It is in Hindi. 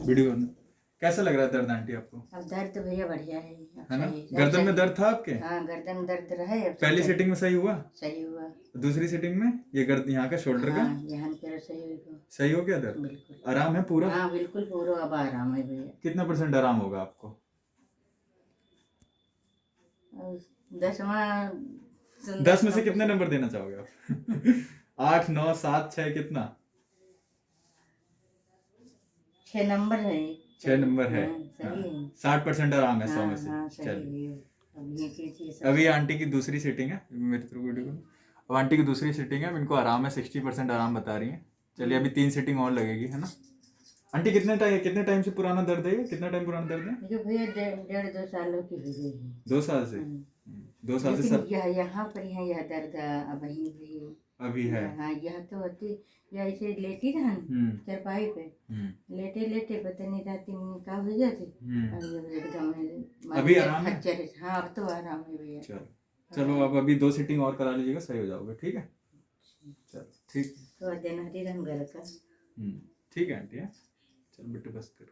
वीडियो करना। कैसा लग रहा है दर्द आंटी आपको? अब दर्द तो भैया बढ़िया है है ना? सही है, गर्दन में सही। दर्द था आपके? हाँ गर्दन में दर्द रहा है, अब पहली सही सिटिंग में सही हुआ? सही हुआ। दूसरी सिटिंग में ये गर्द यहाँ का शोल्डर का हाँ यहाँ पे सही हुआ, सही हो गया दर्द? बिल्कुल आराम है पूरा? हाँ बिल्कुल पूरा अब आराम है भैया। कितना % आराम होगा आपको? और 10वां 10 में से कितने नंबर देना चाहोगे आप? 8, 9, 7, 6 कितना? 6 नंबर है। 6 नंबर है। हाँ, सही है। 60% आराम है 100 में हाँ से। हाँ सही चलिए, है। अब ये चीज़ सब अभी आंटी की दूसरी सिटिंग है मेरे थ्रू वीडियो को। अब आंटी की दूसरी सिटिंग है, अब इनको आराम है, 60% आराम बता रही है। चलिए अभी 3 सिटिंग और लगेगी, है ना? आंटी कितने टाइम से पुराना दर्द है ये? कितना टाइम पुराना दर्द है? ये भैया 1.5-2 सालों की हो गई है। 2 साल से? 2 साल से लेकिन सब यहाँ पर यह दर्द अब वही भी अभी है? हाँ यह तो होती या ऐसे लेटी रहा चारपाई पे, लेटे लेटे पता नहीं रात में का हो जाती और ये एकदम अभी आराम है? हाँ अब तो आराम है भैया। चलो अब अभी 2 सिटिंग और करा लीजिएगा, सही हो जाओगे, ठीक है? चलो ठीक। तो दिन हरी रंग का ठीक है आंटी, है? चल बेटे बस कर।